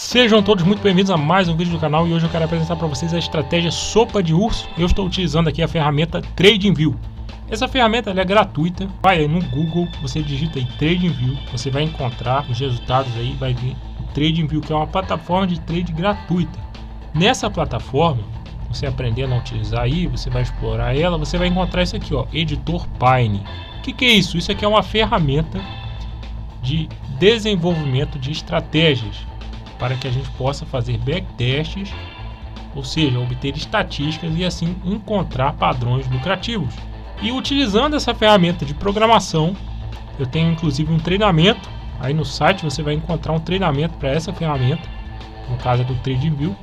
Sejam todos muito bem-vindos a mais um vídeo do canal e hoje eu quero apresentar para vocês a estratégia Sopa de Urso. Eu estou utilizando aqui a ferramenta TradingView. Essa ferramenta ela é gratuita, vai aí no Google, você digita aí TradingView, você vai encontrar os resultados aí, vai vir o TradingView, que é uma plataforma de trade gratuita. Nessa plataforma, você aprendendo a utilizar aí, você vai explorar ela, você vai encontrar isso aqui, ó, Editor Pine. O que é isso? Isso aqui é uma ferramenta de desenvolvimento de estratégias para que a gente possa fazer backtests, ou seja, obter estatísticas e assim encontrar padrões lucrativos. E utilizando essa ferramenta de programação, eu tenho inclusive um treinamento, aí no site você vai encontrar um treinamento para essa ferramenta, no caso é do TradingView.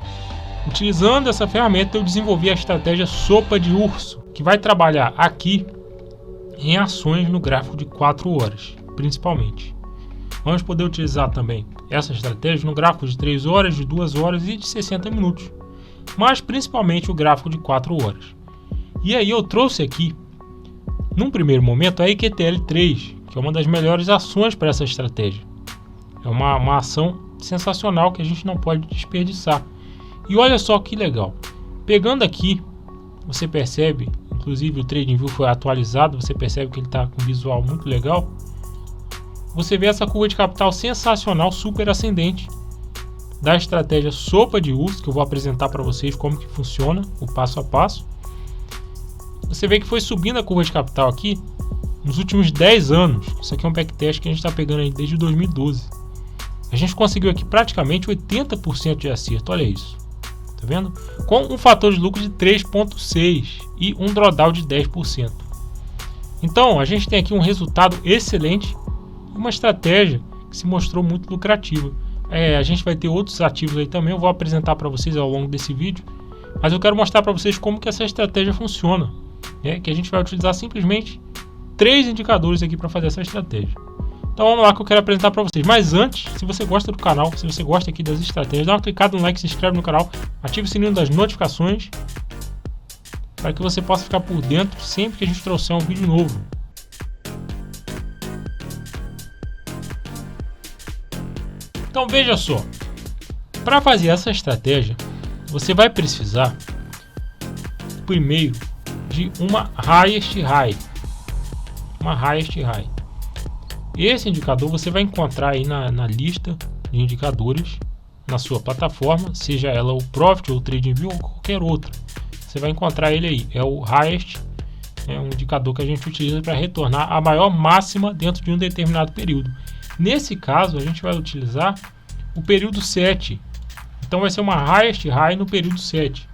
Utilizando essa ferramenta eu desenvolvi a estratégia Sopa de Urso, que vai trabalhar aqui em ações no gráfico de 4 horas, principalmente. Vamos poder utilizar também essa estratégia no gráfico de 3 horas, de 2 horas e de 60 minutos. Mas principalmente o gráfico de 4 horas. E aí eu trouxe aqui, num primeiro momento, a EQTL3, que é uma das melhores ações para essa estratégia. É uma ação sensacional que a gente não pode desperdiçar. E olha só que legal. Pegando aqui, você percebe, inclusive o TradingView foi atualizado, você percebe que ele está com um visual muito legal. Você vê essa curva de capital sensacional, super ascendente da estratégia Sopa de Urso, que eu vou apresentar para vocês como que funciona, o passo a passo. Você vê que foi subindo a curva de capital aqui nos últimos 10 anos. Isso aqui é um backtest que a gente está pegando aí desde 2012. A gente conseguiu aqui praticamente 80% de acerto, olha isso. Tá vendo? Com um fator de lucro de 3,6 e um drawdown de 10%. Então, a gente tem aqui um resultado excelente. Uma estratégia que se mostrou muito lucrativa. A gente vai ter outros ativos aí também, eu vou apresentar para vocês ao longo desse vídeo, mas eu quero mostrar para vocês como que essa estratégia funciona, que a gente vai utilizar simplesmente 3 indicadores aqui para fazer essa estratégia. Então vamos lá que eu quero apresentar para vocês, mas antes, se você gosta do canal, se você gosta aqui das estratégias, dá uma clicada no like, se inscreve no canal, ative o sininho das notificações para que você possa ficar por dentro sempre que a gente trouxer um vídeo novo. Então veja só, para fazer essa estratégia, você vai precisar primeiro de uma highest high. Uma highest high. Esse indicador você vai encontrar aí na lista de indicadores na sua plataforma, seja ela o Profit ou o TradingView ou qualquer outra. Você vai encontrar ele aí, é o highest, é um indicador que a gente utiliza para retornar a maior máxima dentro de um determinado período. Nesse caso, a gente vai utilizar o período 7. Então vai ser uma highest high no período 7.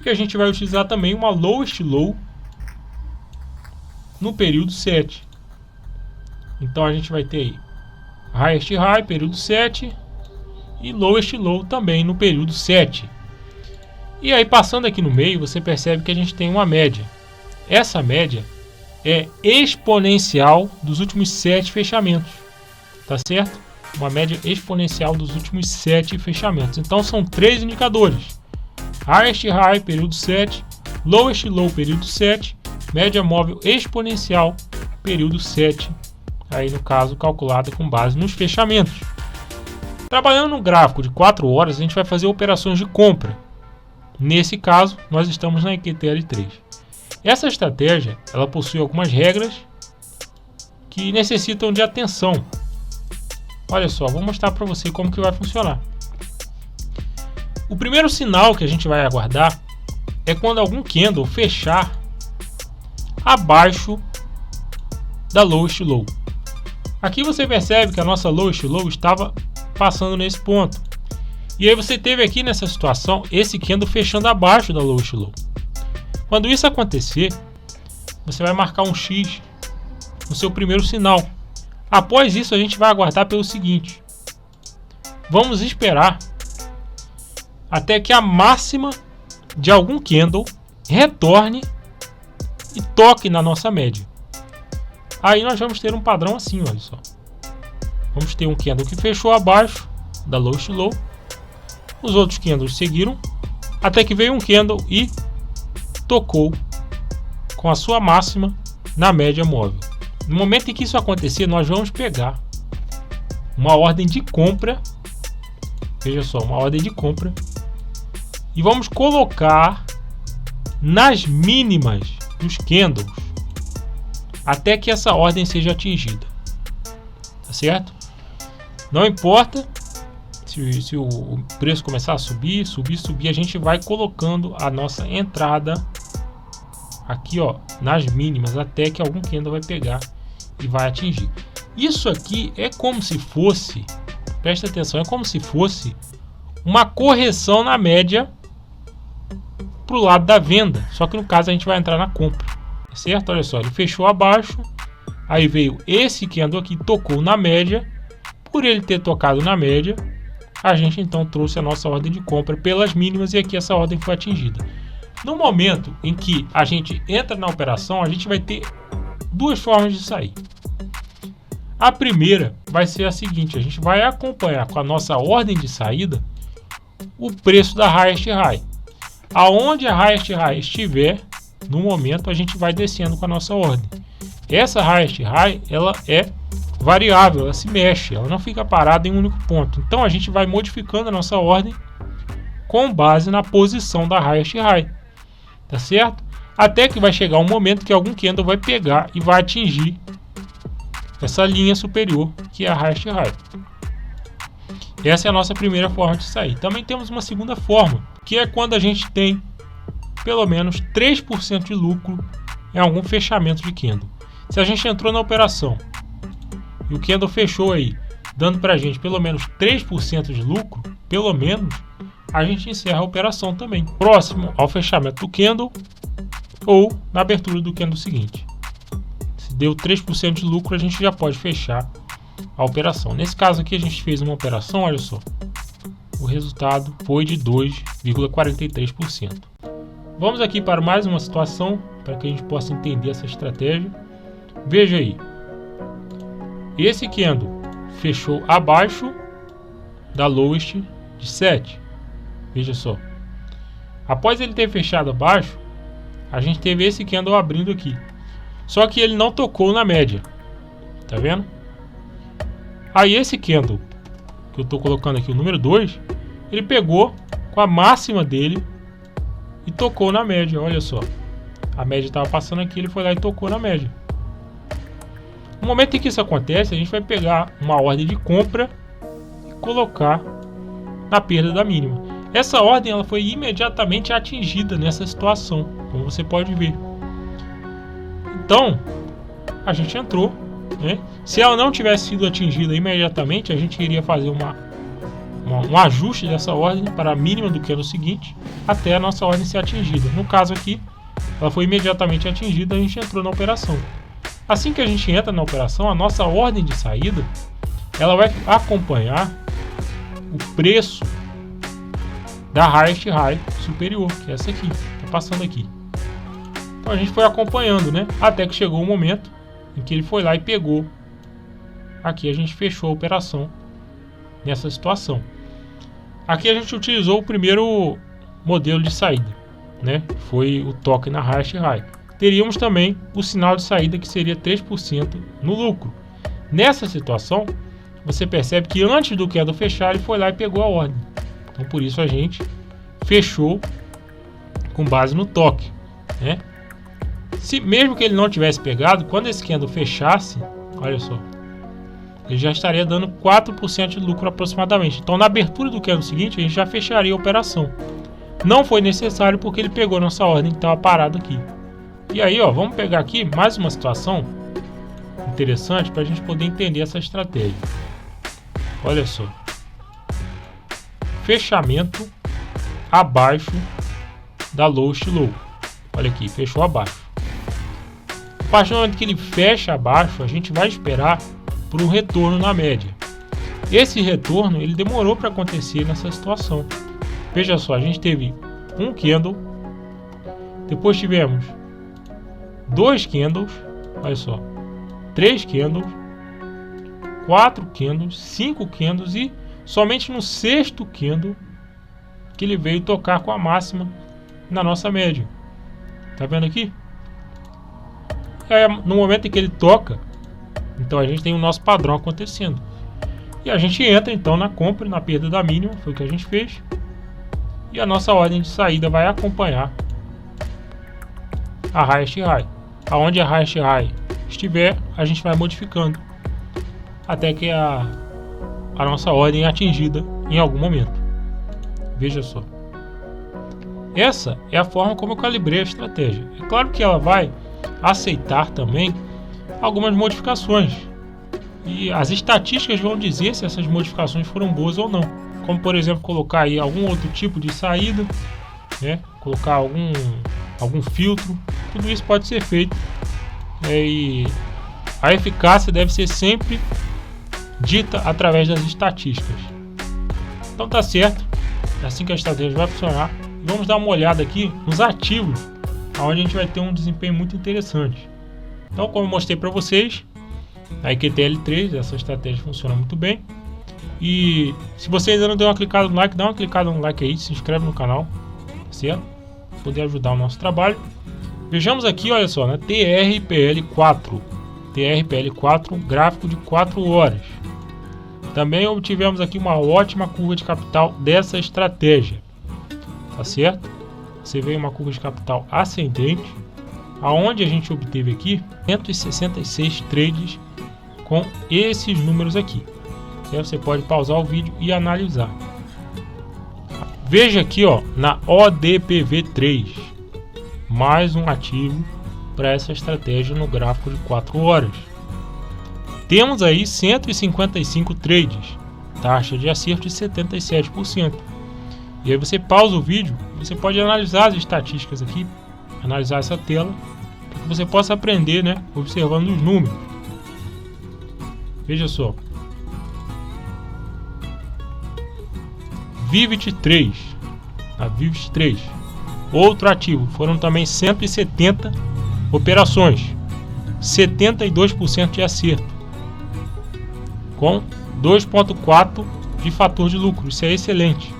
E a gente vai utilizar também uma lowest low no período 7. Então a gente vai ter aí highest high, período 7 e lowest low também no período 7. E aí passando aqui no meio, você percebe que a gente tem uma média. Essa média é exponencial dos últimos 7 fechamentos, tá certo? Uma média exponencial dos últimos 7 fechamentos. Então são 3 indicadores: highest high, período 7, lowest low, período 7, média móvel exponencial, período 7, aí no caso calculada com base nos fechamentos. Trabalhando no gráfico de 4 horas, a gente vai fazer operações de compra. Nesse caso, nós estamos na EQTL3. Essa estratégia, ela possui algumas regras que necessitam de atenção. Olha só, vou mostrar para você como que vai funcionar. O primeiro sinal que a gente vai aguardar é quando algum candle fechar abaixo da lowest low. Aqui você percebe que a nossa lowest low estava passando nesse ponto. E aí você teve aqui nessa situação esse candle fechando abaixo da lowest low. Quando isso acontecer, você vai marcar um X no seu primeiro sinal. Após isso, a gente vai aguardar pelo seguinte: vamos esperar até que a máxima de algum candle retorne e toque na nossa média. Aí nós vamos ter um padrão assim, olha só. Vamos ter um candle que fechou abaixo da lowest low. Os outros candles seguiram até que veio um candle e tocou com a sua máxima na média móvel. No momento em que isso acontecer, nós vamos pegar uma ordem de compra veja só, uma ordem de compra, e vamos colocar nas mínimas dos candles até que essa ordem seja atingida, tá certo? Não importa se o preço começar a subir, a gente vai colocando a nossa entrada aqui, ó, nas mínimas, até que algum candle vai pegar e vai atingir. Isso aqui é como se fosse, presta atenção, é como se fosse uma correção na média pro lado da venda, só que no caso a gente vai entrar na compra, certo? Olha só, ele fechou abaixo, aí veio esse candle aqui, tocou na média. Por ele ter tocado na média, a gente então trouxe a nossa ordem de compra pelas mínimas e aqui essa ordem foi atingida. No momento em que a gente entra na operação, a gente vai ter duas formas de sair. A primeira vai ser a seguinte: a gente vai acompanhar com a nossa ordem de saída o preço da highest high. Aonde a highest high estiver, no momento a gente vai descendo com a nossa ordem. Essa highest high, ela é variável, ela se mexe, ela não fica parada em um único ponto. Então a gente vai modificando a nossa ordem com base na posição da highest high, tá certo? Até que vai chegar um momento que algum candle vai pegar e vai atingir essa linha superior, que é a highest high. Essa é a nossa primeira forma de sair. Também temos uma segunda forma, que é quando a gente tem pelo menos 3% de lucro em algum fechamento de candle. Se a gente entrou na operação e o candle fechou aí, dando para a gente pelo menos 3% de lucro, pelo menos, a gente encerra a operação também, próximo ao fechamento do candle ou na abertura do candle seguinte. Se deu 3% de lucro, a gente já pode fechar a operação. Nesse caso aqui a gente fez uma operação, olha só, o resultado foi de 2,43%. Vamos aqui para mais uma situação, para que a gente possa entender essa estratégia. Veja aí, esse candle fechou abaixo da lowest de 7. Veja só, após ele ter fechado abaixo, a gente teve esse candle abrindo aqui, só que ele não tocou na média, tá vendo? Aí esse candle que eu estou colocando aqui, o número 2, ele pegou com a máxima dele e tocou na média. Olha só, a média estava passando aqui, ele foi lá e tocou na média. No momento em que isso acontece, a gente vai pegar uma ordem de compra e colocar na perda da mínima. Essa ordem ela foi imediatamente atingida nessa situação, como você pode ver. Então, a gente entrou, né? Se ela não tivesse sido atingida imediatamente, a gente iria fazer um ajuste dessa ordem para a mínima do candle seguinte, até a nossa ordem ser atingida. No caso aqui, ela foi imediatamente atingida, a gente entrou na operação. Assim que a gente entra na operação, a nossa ordem de saída, ela vai acompanhar o preço da highest high superior, que é essa aqui, tá passando aqui. Então a gente foi acompanhando, né? Até que chegou o momento em que ele foi lá e pegou. Aqui a gente fechou a operação nessa situação. Aqui a gente utilizou o primeiro modelo de saída, né? Foi o toque na highest high. Teríamos também o sinal de saída, que seria 3% no lucro. Nessa situação, você percebe que antes do candle fechar, ele foi lá e pegou a ordem. Então por isso a gente fechou com base no toque, né? Se mesmo que ele não tivesse pegado, quando esse candle fechasse, olha só, ele já estaria dando 4% de lucro aproximadamente. Então na abertura do candle seguinte, a gente já fecharia a operação. Não foi necessário porque ele pegou nossa ordem que estava parada aqui. E aí, ó, vamos pegar aqui mais uma situação interessante para a gente poder entender essa estratégia. Olha só, fechamento abaixo da lowest low. Olha aqui, fechou abaixo. A partir do momento que ele fecha abaixo, a gente vai esperar por um retorno na média. Esse retorno ele demorou para acontecer nessa situação. Veja só, a gente teve um candle, depois tivemos 2 candles, olha só, 3 candles, 4 candles, 5 candles e somente no 6º candle que ele veio tocar com a máxima na nossa média. Tá vendo aqui? No momento em que ele toca, então a gente tem o nosso padrão acontecendo. E a gente entra então na compra, na perda da mínima, foi o que a gente fez. E a nossa ordem de saída vai acompanhar a Highest High. Aonde a Highest High estiver, a gente vai modificando até que a nossa ordem é atingida em algum momento. Veja só. Essa é a forma como eu calibrei a estratégia. É claro que ela vai aceitar também algumas modificações. E as estatísticas vão dizer se essas modificações foram boas ou não. Como, por exemplo, colocar aí algum outro tipo de saída, né? Colocar algum filtro. Tudo isso pode ser feito. E a eficácia deve ser sempre dita através das estatísticas. Então tá certo. É assim que a estratégia vai funcionar. Vamos dar uma olhada aqui nos ativos, onde a gente vai ter um desempenho muito interessante. Então, como eu mostrei para vocês, a EQTL3, essa estratégia funciona muito bem. E se você ainda não deu uma clicada no like, dá uma clicada no like aí, se inscreve no canal, certo? Para poder ajudar o nosso trabalho. Vejamos aqui, olha só, né? TRPL4, gráfico de 4 horas. Também obtivemos aqui uma ótima curva de capital dessa estratégia, tá certo? Você vê uma curva de capital ascendente, aonde a gente obteve aqui 166 trades com esses números aqui. Você pode pausar o vídeo e analisar. Veja aqui, ó, na ODPV3, mais um ativo para essa estratégia no gráfico de 4 horas. Temos aí 155 trades, taxa de acerto de 77%. E aí você pausa o vídeo, você pode analisar as estatísticas aqui, analisar essa tela, para que você possa aprender, né, observando os números. Veja só. Vivid 3, a Vivid 3, outro ativo, foram também 170 operações, 72% de acerto, com 2,4 de fator de lucro. Isso é excelente.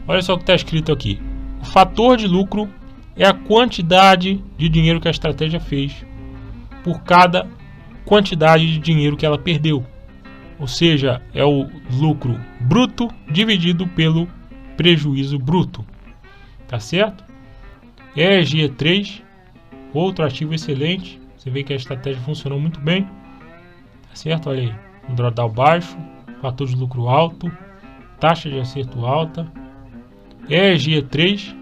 Olha só o que está escrito aqui. O fator de lucro é a quantidade de dinheiro que a estratégia fez por cada quantidade de dinheiro que ela perdeu. Ou seja, é o lucro bruto dividido pelo prejuízo bruto. Tá certo? ERG3, outro ativo excelente. Você vê que a estratégia funcionou muito bem. Tá certo? Olha aí. Um drawdown baixo, fator de lucro alto, taxa de acerto alta. ERG3,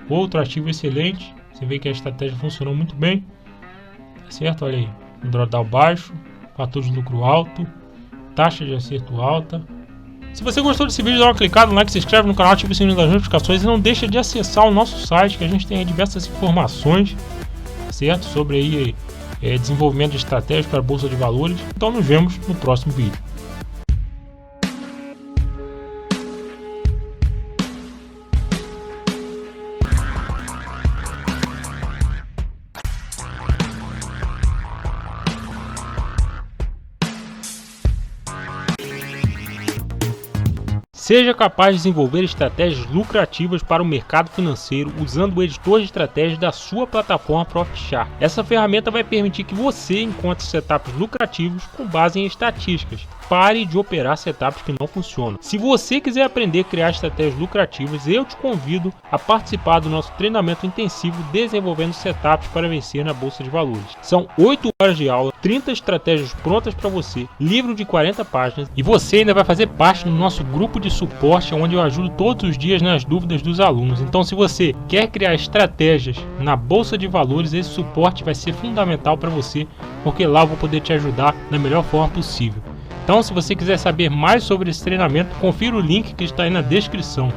outro ativo excelente. Você vê que a estratégia funcionou muito bem. Tá certo? Olha aí. Um drawdown baixo, fator de lucro alto, taxa de acerto alta. Se você gostou desse vídeo, dá uma clicada no like, se inscreve no canal, ativa o sininho das notificações e não deixa de acessar o nosso site, que a gente tem aí diversas informações, certo? Sobre aí, desenvolvimento de estratégias para a Bolsa de Valores. Então nos vemos no próximo vídeo. Seja capaz de desenvolver estratégias lucrativas para o mercado financeiro usando o editor de estratégias da sua plataforma ProfitChart. Essa ferramenta vai permitir que você encontre setups lucrativos com base em estatísticas. Pare de operar setups que não funcionam. Se você quiser aprender a criar estratégias lucrativas, eu te convido a participar do nosso treinamento intensivo Desenvolvendo Setups para Vencer na Bolsa de Valores. São 8 horas de aula, 30 estratégias prontas para você, livro de 40 páginas e você ainda vai fazer parte do nosso grupo de suporte, onde eu ajudo todos os dias nas dúvidas dos alunos. Então, se você quer criar estratégias na Bolsa de Valores, esse suporte vai ser fundamental para você, porque lá eu vou poder te ajudar da melhor forma possível. Então, se você quiser saber mais sobre esse treinamento, confira o link que está aí na descrição.